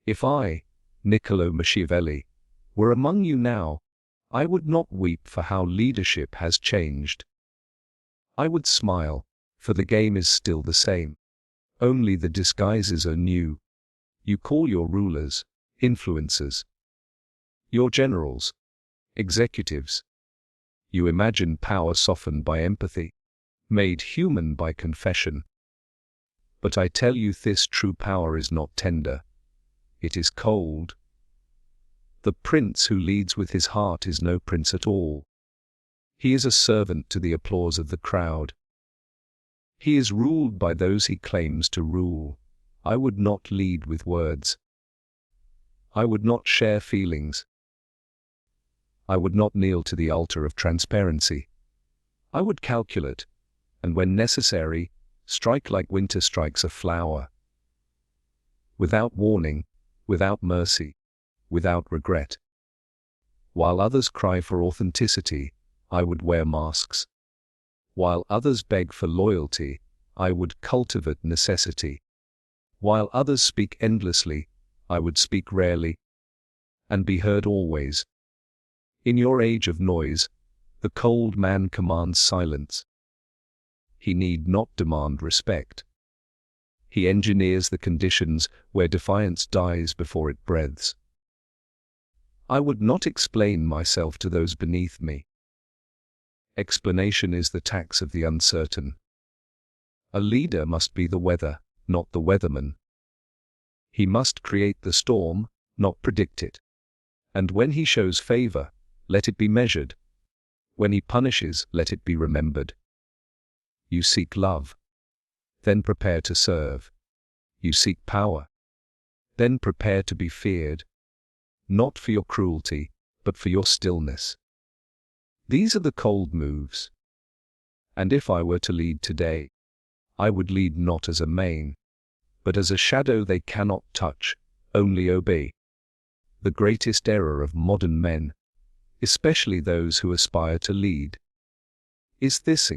If I, Niccolò Machiavelli, were among you now, I would not weep for how leadership has changed. I would smile, for the game is still the same. Only the disguises are new. You call your rulers influencers, your generals executives. You imagine power softened by empathy, made human by confession. But I tell you, this true power is not tender. It is cold. The prince who leads with his heart is no prince at all. He is a servant to the applause of the crowd. He is ruled by those he claims to rule. I would not lead with words. I would not share feelings. I would not kneel to the altar of transparency. I would calculate, and when necessary, strike like winter strikes a flower. Without warning, without mercy, without regret. While others cry for authenticity, I would wear masks. While others beg for loyalty, I would cultivate necessity. While others speak endlessly, I would speak rarely, and be heard always. In your age of noise, the cold man commands silence. He need not demand respect. He engineers the conditions where defiance dies before it breathes. I would not explain myself to those beneath me. Explanation is the tax of the uncertain. A leader must be the weather, not the weatherman. He must create the storm, not predict it. And when he shows favor, let it be measured. When he punishes, let it be remembered. You seek love, then prepare to serve. You seek power, then prepare to be feared, not for your cruelty, but for your stillness. These are the cold moves. And if I were to lead today, I would lead not as a mane, but as a shadow they cannot touch, only obey. The greatest error of modern men, especially those who aspire to lead, is this: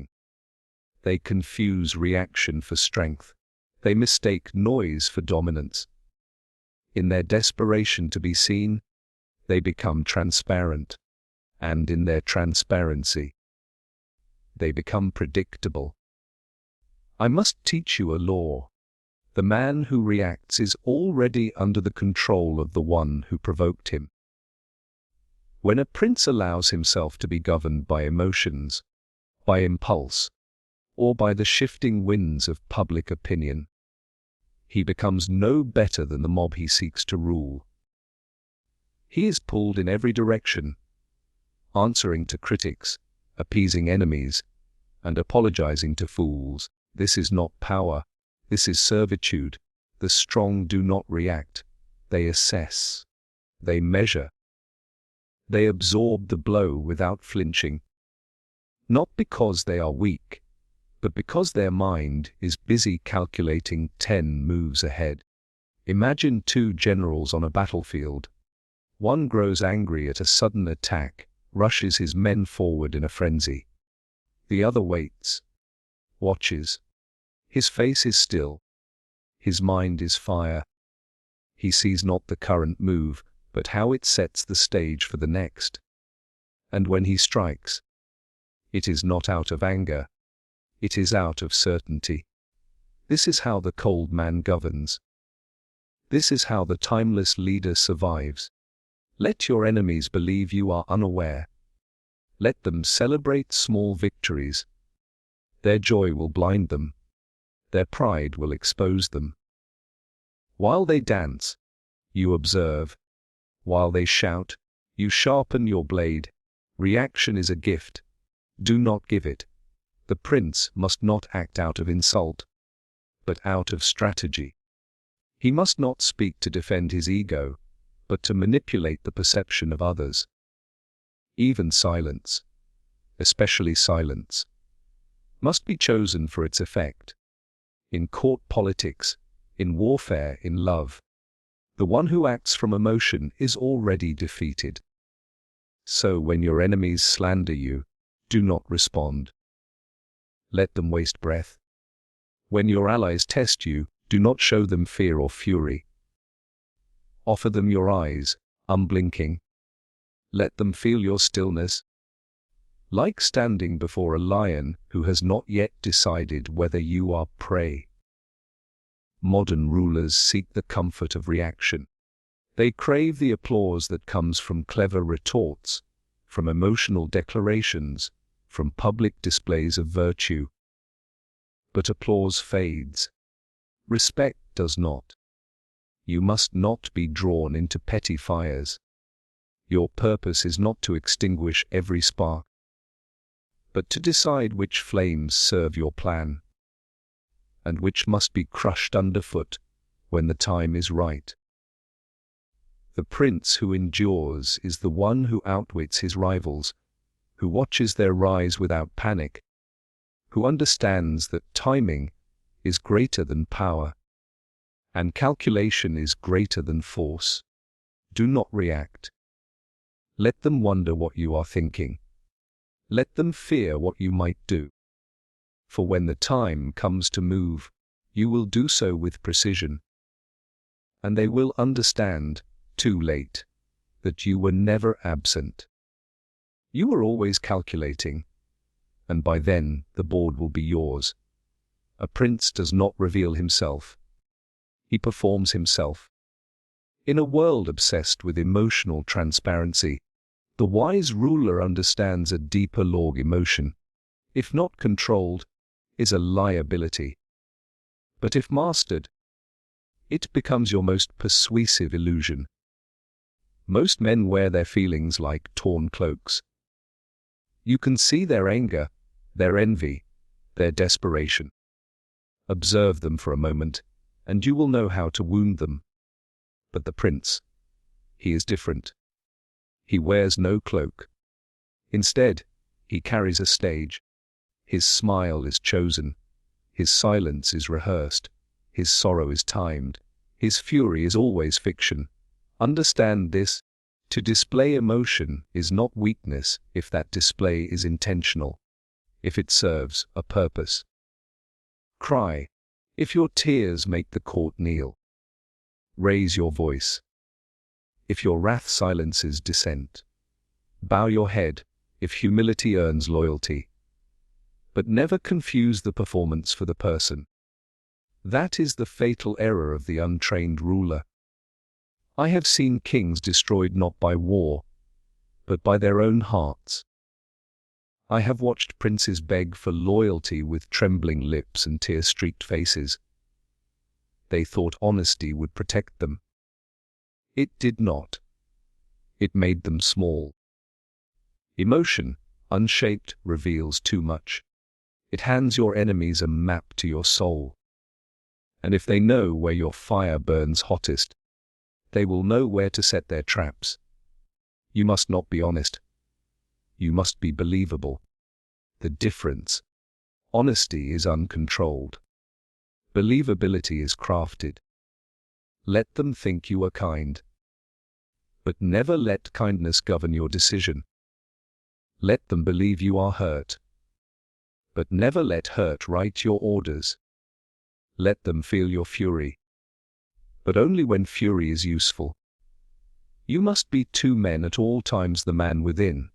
they confuse reaction for strength. They mistake noise for dominance. In their desperation to be seen, they become transparent, and in their transparency, they become predictable. I must teach you a law. The man who reacts is already under the control of the one who provoked him. When a prince allows himself to be governed by emotions, by impulse, or by the shifting winds of public opinion, he becomes no better than the mob he seeks to rule. He is pulled in every direction, answering to critics, appeasing enemies, and apologizing to fools. This is not power, this is servitude. The strong do not react, they assess, they measure. They absorb the blow without flinching, not because they are weak, but because their mind is busy calculating 10 moves ahead. Imagine two generals on a battlefield. One grows angry at a sudden attack, rushes his men forward in a frenzy. The other waits, watches. His face is still. His mind is fire. He sees not the current move, but how it sets the stage for the next. And when he strikes, it is not out of anger. It is out of certainty. This is how the cold man governs. This is how the timeless leader survives. Let your enemies believe you are unaware. Let them celebrate small victories. Their joy will blind them. Their pride will expose them. While they dance, you observe. While they shout, you sharpen your blade. Reaction is a gift. Do not give it. The prince must not act out of insult, but out of strategy. He must not speak to defend his ego, but to manipulate the perception of others. Even silence, especially silence, must be chosen for its effect. In court politics, in warfare, in love, the one who acts from emotion is already defeated. So when your enemies slander you, do not respond. Let them waste breath. When your allies test you, do not show them fear or fury. Offer them your eyes, unblinking. Let them feel your stillness. Like standing before a lion who has not yet decided whether you are prey. Modern rulers seek the comfort of reaction. They crave the applause that comes from clever retorts, from emotional declarations, from public displays of virtue. But applause fades. Respect does not. You must not be drawn into petty fires. Your purpose is not to extinguish every spark, but to decide which flames serve your plan, and which must be crushed underfoot when the time is right. The prince who endures is the one who outwits his rivals, who watches their rise without panic, who understands that timing is greater than power, and calculation is greater than force. Do not react. Let them wonder what you are thinking. Let them fear what you might do. For when the time comes to move, you will do so with precision. And they will understand, too late, that you were never absent. You were always calculating, and by then the board will be yours. A prince does not reveal himself. He performs himself. In a world obsessed with emotional transparency, the wise ruler understands a deeper law: emotion, if not controlled, is a liability. But if mastered, it becomes your most persuasive illusion. Most men wear their feelings like torn cloaks. You can see their anger, their envy, their desperation. Observe them for a moment, and you will know how to wound them. But the prince, he is different. He wears no cloak. Instead, he carries a stage. His smile is chosen. His silence is rehearsed. His sorrow is timed. His fury is always fiction. Understand this. To display emotion is not weakness if that display is intentional, if it serves a purpose. Cry, if your tears make the court kneel. Raise your voice, if your wrath silences dissent. Bow your head, if humility earns loyalty. But never confuse the performance for the person. That is the fatal error of the untrained ruler. I have seen kings destroyed not by war, but by their own hearts. I have watched princes beg for loyalty with trembling lips and tear-streaked faces. They thought honesty would protect them. It did not. It made them small. Emotion, unshaped, reveals too much. It hands your enemies a map to your soul. And if they know where your fire burns hottest, they will know where to set their traps. You must not be honest. You must be believable. The difference. Honesty is uncontrolled. Believability is crafted. Let them think you are kind. But never let kindness govern your decision. Let them believe you are hurt. But never let hurt write your orders. Let them feel your fury. But only when fury is useful. You must be two men at all times: the man within,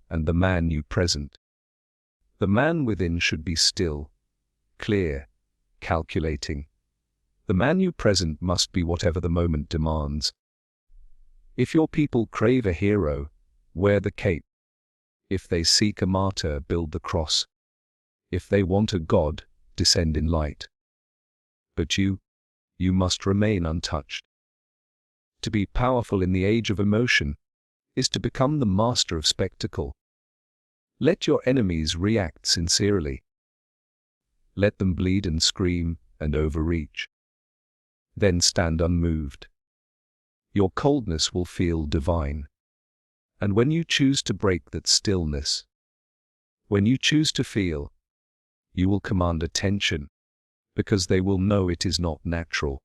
and the man you present. The man within should be still, clear, calculating. The man you present must be whatever the moment demands. If your people crave a hero, wear the cape. If they seek a martyr, build the cross. If they want a god, descend in light. But you must remain untouched. To be powerful in the age of emotion is to become the master of spectacle. Let your enemies react sincerely. Let them bleed and scream and overreach. Then stand unmoved. Your coldness will feel divine. And when you choose to break that stillness, when you choose to feel, you will command attention, because they will know it is not natural.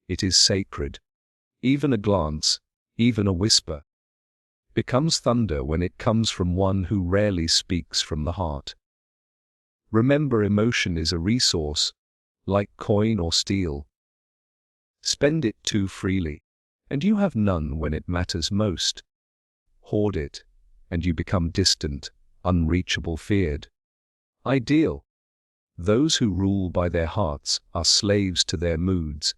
It is sacred. Even a glance, even a whisper, becomes thunder when it comes from one who rarely speaks from the heart. Remember, emotion is a resource, like coin or steel. Spend it too freely, and you have none when it matters most. Hoard it, and you become distant, unreachable, feared. Ideal. Those who rule by their hearts are slaves to their moods.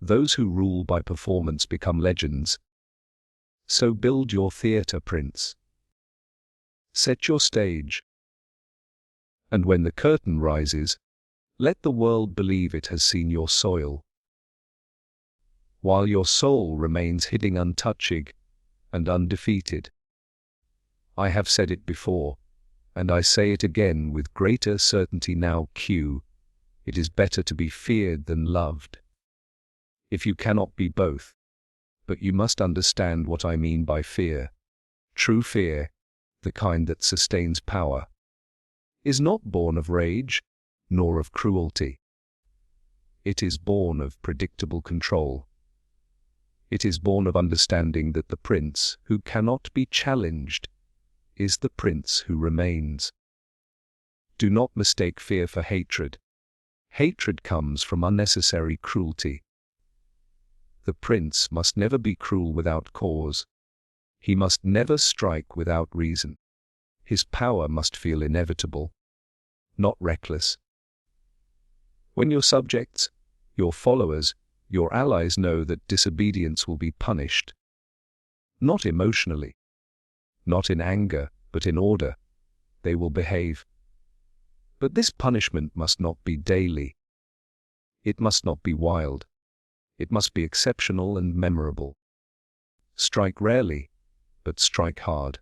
Those who rule by performance become legends. So build your theatre, prince. Set your stage. And when the curtain rises, let the world believe it has seen your soil. While your soul remains hidden untouched and undefeated. I have said it before, and I say it again with greater certainty now. It is better to be feared than loved. If you cannot be both, but you must understand what I mean by fear. True fear, the kind that sustains power, is not born of rage, nor of cruelty. It is born of predictable control. It is born of understanding that the prince who cannot be challenged is the prince who remains. Do not mistake fear for hatred. Hatred comes from unnecessary cruelty. The prince must never be cruel without cause. He must never strike without reason. His power must feel inevitable, not reckless. When your subjects, your followers, your allies know that disobedience will be punished, not emotionally, not in anger, but in order, they will behave. But this punishment must not be daily. It must not be wild. It must be exceptional and memorable. Strike rarely, but strike hard.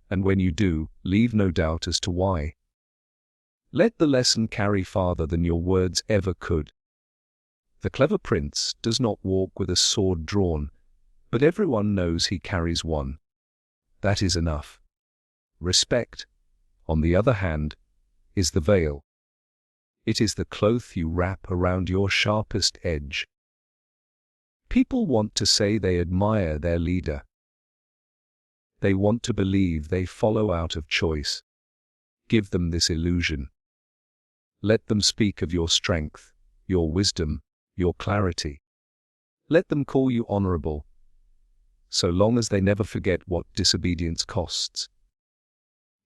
And when you do, leave no doubt as to why. Let the lesson carry farther than your words ever could. The clever prince does not walk with a sword drawn, but everyone knows he carries one. That is enough. Respect, on the other hand, is the veil. It is the cloth you wrap around your sharpest edge. People want to say they admire their leader. They want to believe they follow out of choice. Give them this illusion. Let them speak of your strength, your wisdom, your clarity. Let them call you honorable, so long as they never forget what disobedience costs.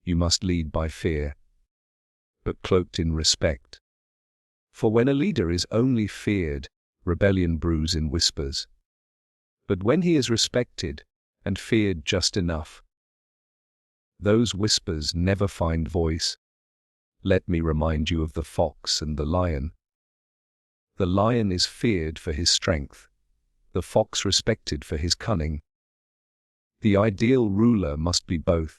You must lead by fear, but cloaked in respect. For when a leader is only feared, rebellion brews in whispers. But when he is respected and feared just enough, those whispers never find voice. Let me remind you of the fox and the lion. The lion is feared for his strength, the fox respected for his cunning. The ideal ruler must be both.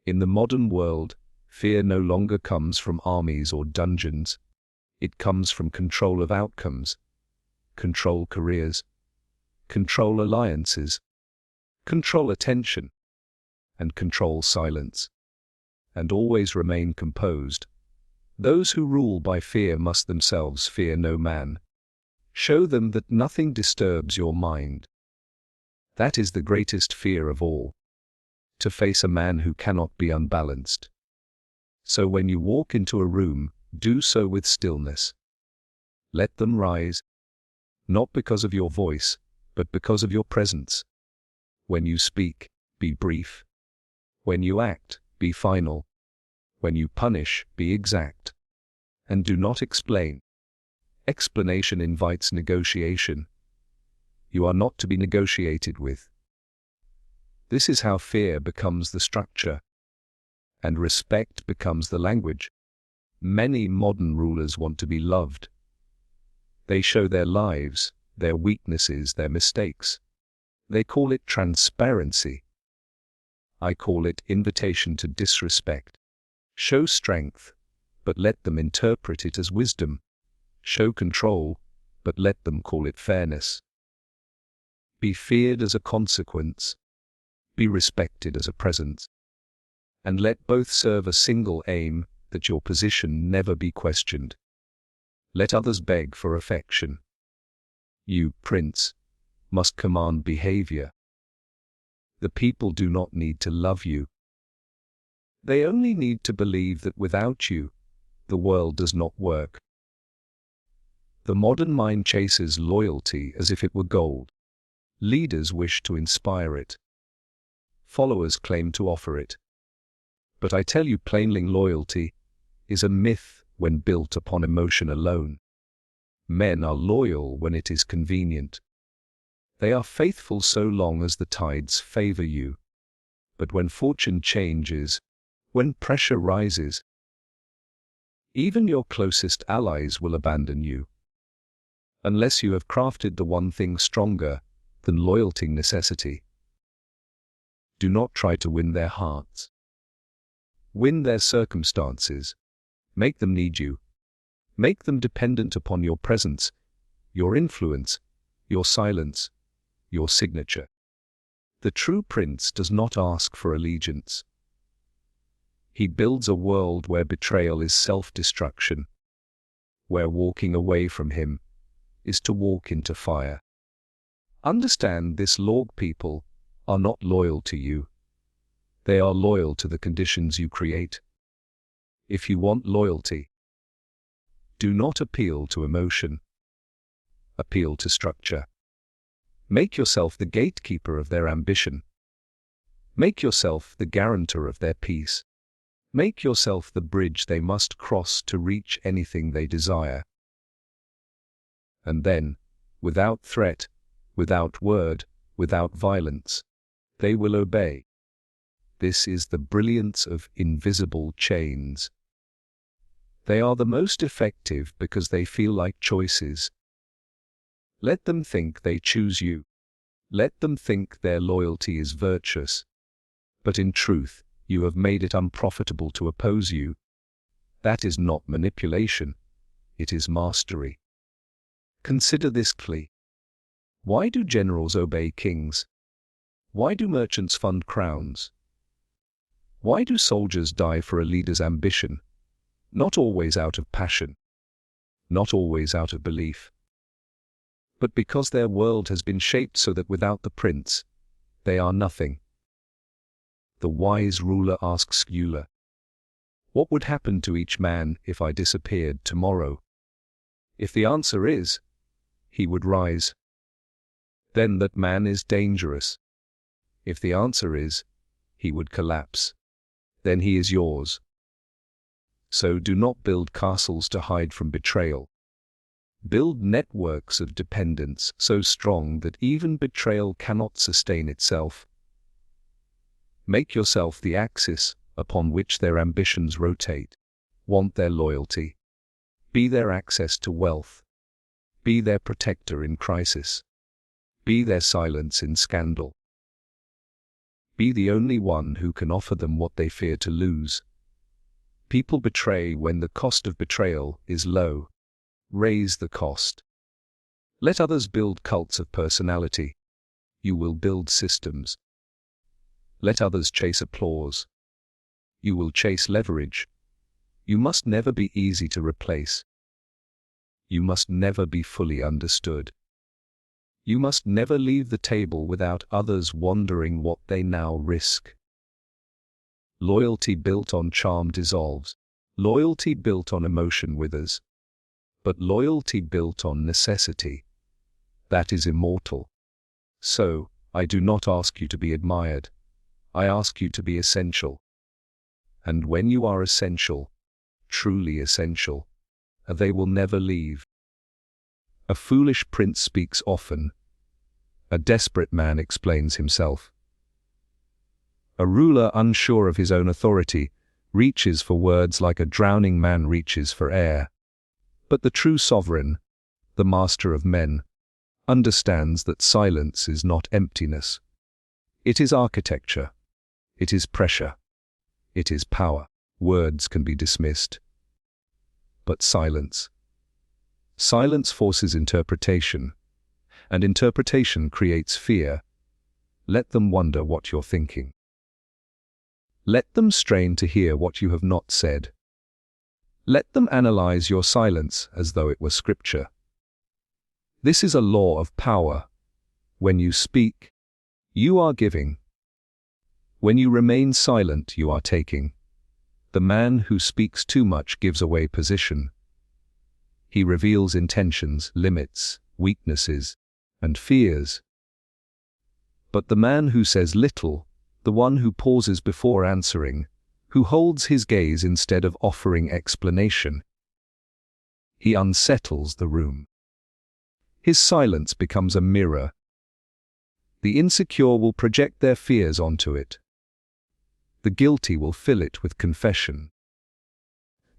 In the modern world, fear no longer comes from armies or dungeons. It comes from control of outcomes, control careers, control alliances, control attention, and control silence. And always remain composed. Those who rule by fear must themselves fear no man. Show them that nothing disturbs your mind. That is the greatest fear of all. To face a man who cannot be unbalanced. So when you walk into a room, do so with stillness. Let them rise, not because of your voice, but because of your presence. When you speak, be brief. When you act, be final. When you punish, be exact. And do not explain. Explanation invites negotiation. You are not to be negotiated with. This is how fear becomes the structure, and respect becomes the language. Many modern rulers want to be loved. They show their lives, their weaknesses, their mistakes. They call it transparency. I call it invitation to disrespect. Show strength, but let them interpret it as wisdom. Show control, but let them call it fairness. Be feared as a consequence. Be respected as a presence. And let both serve a single aim, that your position never be questioned. Let others beg for affection. You, prince, must command behavior. The people do not need to love you. They only need to believe that without you, the world does not work. The modern mind chases loyalty as if it were gold. Leaders wish to inspire it. Followers claim to offer it. But I tell you plainly, loyalty is a myth when built upon emotion alone. Men are loyal when it is convenient. They are faithful so long as the tides favor you. But when fortune changes, when pressure rises, even your closest allies will abandon you. Unless you have crafted the one thing stronger than loyalty, necessity. Do not try to win their hearts. Win their circumstances. Make them need you. Make them dependent upon your presence, your influence, your silence, your signature. The true prince does not ask for allegiance. He builds a world where betrayal is self-destruction, where walking away from him is to walk into fire. Understand this, log people are not loyal to you. They are loyal to the conditions you create. If you want loyalty, do not appeal to emotion. Appeal to structure. Make yourself the gatekeeper of their ambition. Make yourself the guarantor of their peace. Make yourself the bridge they must cross to reach anything they desire. And then, without threat, without word, without violence, they will obey. This is the brilliance of invisible chains. They are the most effective because they feel like choices. Let them think they choose you. Let them think their loyalty is virtuous. But in truth, you have made it unprofitable to oppose you. That is not manipulation. It is mastery. Consider this clearly. Why do generals obey kings? Why do merchants fund crowns? Why do soldiers die for a leader's ambition? Not always out of passion, not always out of belief, but because their world has been shaped so that without the prince, they are nothing. The wise ruler asks Euler, what would happen to each man if I disappeared tomorrow? If the answer is, he would rise, then that man is dangerous. If the answer is, he would collapse, then he is yours. So do not build castles to hide from betrayal. Build networks of dependence so strong that even betrayal cannot sustain itself. Make yourself the axis upon which their ambitions rotate. Want their loyalty. Be their access to wealth. Be their protector in crisis. Be their silence in scandal. Be the only one who can offer them what they fear to lose. People betray when the cost of betrayal is low. Raise the cost. Let others build cults of personality. You will build systems. Let others chase applause. You will chase leverage. You must never be easy to replace. You must never be fully understood. You must never leave the table without others wondering what they now risk. Loyalty built on charm dissolves. Loyalty built on emotion withers. But loyalty built on necessity, that is immortal. So, I do not ask you to be admired. I ask you to be essential. And when you are essential, truly essential, they will never leave. A foolish prince speaks often. A desperate man explains himself. A ruler unsure of his own authority reaches for words like a drowning man reaches for air. But the true sovereign, the master of men, understands that silence is not emptiness. It is architecture. It is pressure. It is power. Words can be dismissed. But silence. Silence forces interpretation, and interpretation creates fear. Let them wonder what you're thinking. Let them strain to hear what you have not said. Let them analyze your silence as though it were scripture. This is a law of power. When you speak, you are giving. When you remain silent, you are taking. The man who speaks too much gives away position. He reveals intentions, limits, weaknesses, and fears. But the man who says little, the one who pauses before answering, who holds his gaze instead of offering explanation, he unsettles the room. His silence becomes a mirror. The insecure will project their fears onto it. The guilty will fill it with confession.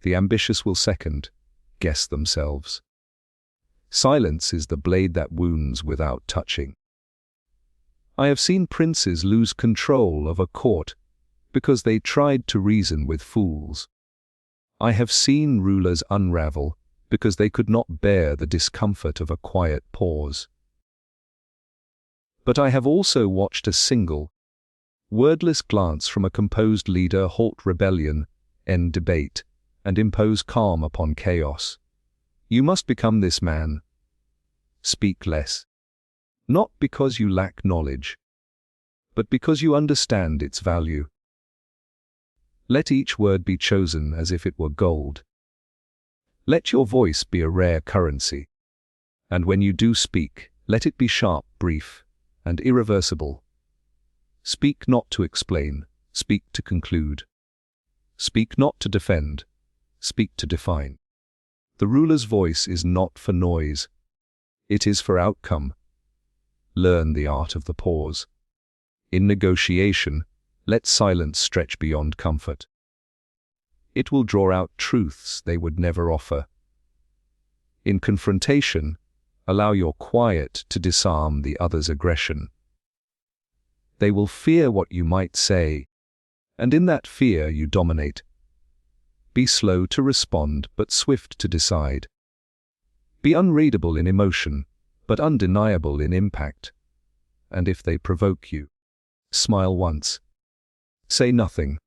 The ambitious will second, guess themselves. Silence is the blade that wounds without touching. I have seen princes lose control of a court because they tried to reason with fools. I have seen rulers unravel because they could not bear the discomfort of a quiet pause. But I have also watched a single, wordless glance from a composed leader halt rebellion, end debate, and impose calm upon chaos. You must become this man. Speak less. Not because you lack knowledge, but because you understand its value. Let each word be chosen as if it were gold. Let your voice be a rare currency. And when you do speak, let it be sharp, brief, and irreversible. Speak not to explain, speak to conclude. Speak not to defend, speak to define. The ruler's voice is not for noise. It is for outcome. Learn the art of the pause. In negotiation, let silence stretch beyond comfort. It will draw out truths they would never offer. In confrontation, allow your quiet to disarm the other's aggression. They will fear what you might say, and in that fear you dominate. Be slow to respond, but swift to decide. Be unreadable in emotion, but undeniable in impact. And if they provoke you, smile once. Say nothing.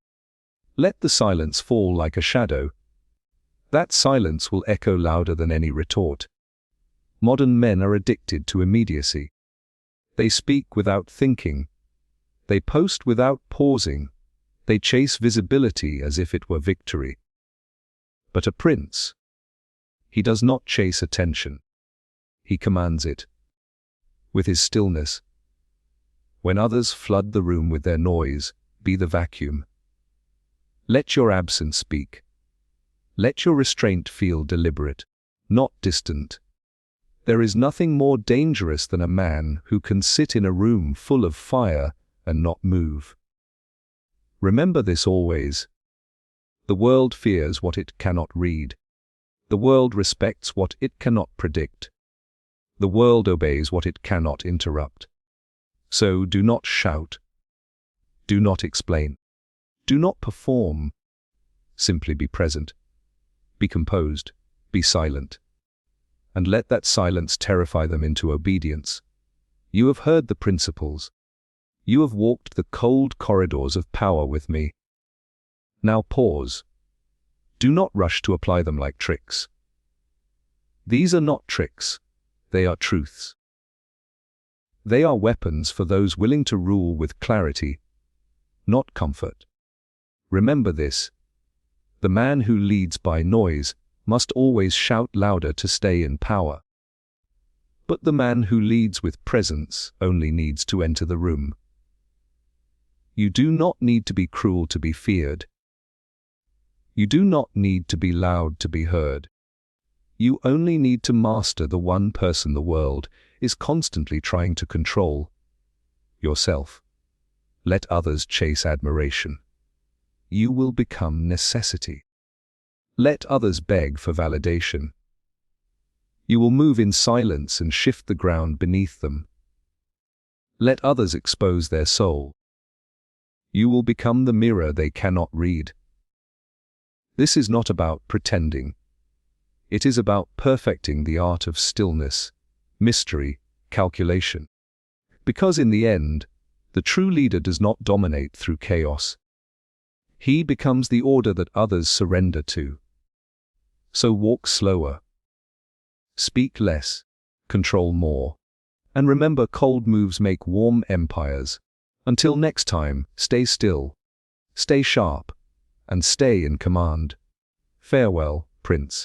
Let the silence fall like a shadow. That silence will echo louder than any retort. Modern men are addicted to immediacy. They speak without thinking. They post without pausing. They chase visibility as if it were victory. But a prince, he does not chase attention. He commands it. With his stillness. When others flood the room with their noise, be the vacuum. Let your absence speak. Let your restraint feel deliberate, not distant. There is nothing more dangerous than a man who can sit in a room full of fire and not move. Remember this always. The world fears what it cannot read. The world respects what it cannot predict. The world obeys what it cannot interrupt. So do not shout. Do not explain. Do not perform. Simply be present. Be composed. Be silent. And let that silence terrify them into obedience. You have heard the principles. You have walked the cold corridors of power with me. Now pause. Do not rush to apply them like tricks. These are not tricks. They are truths. They are weapons for those willing to rule with clarity, not comfort. Remember this. The man who leads by noise must always shout louder to stay in power. But the man who leads with presence only needs to enter the room. You do not need to be cruel to be feared. You do not need to be loud to be heard. You only need to master the one person the world is constantly trying to control: yourself. Let others chase admiration. You will become necessity. Let others beg for validation. You will move in silence and shift the ground beneath them. Let others expose their soul. You will become the mirror they cannot read. This is not about pretending. It is about perfecting the art of stillness, mystery, calculation. Because in the end, the true leader does not dominate through chaos. He becomes the order that others surrender to. So walk slower. Speak less, control more. And remember, cold moves make warm empires. Until next time, stay still, stay sharp, and stay in command. Farewell, Prince.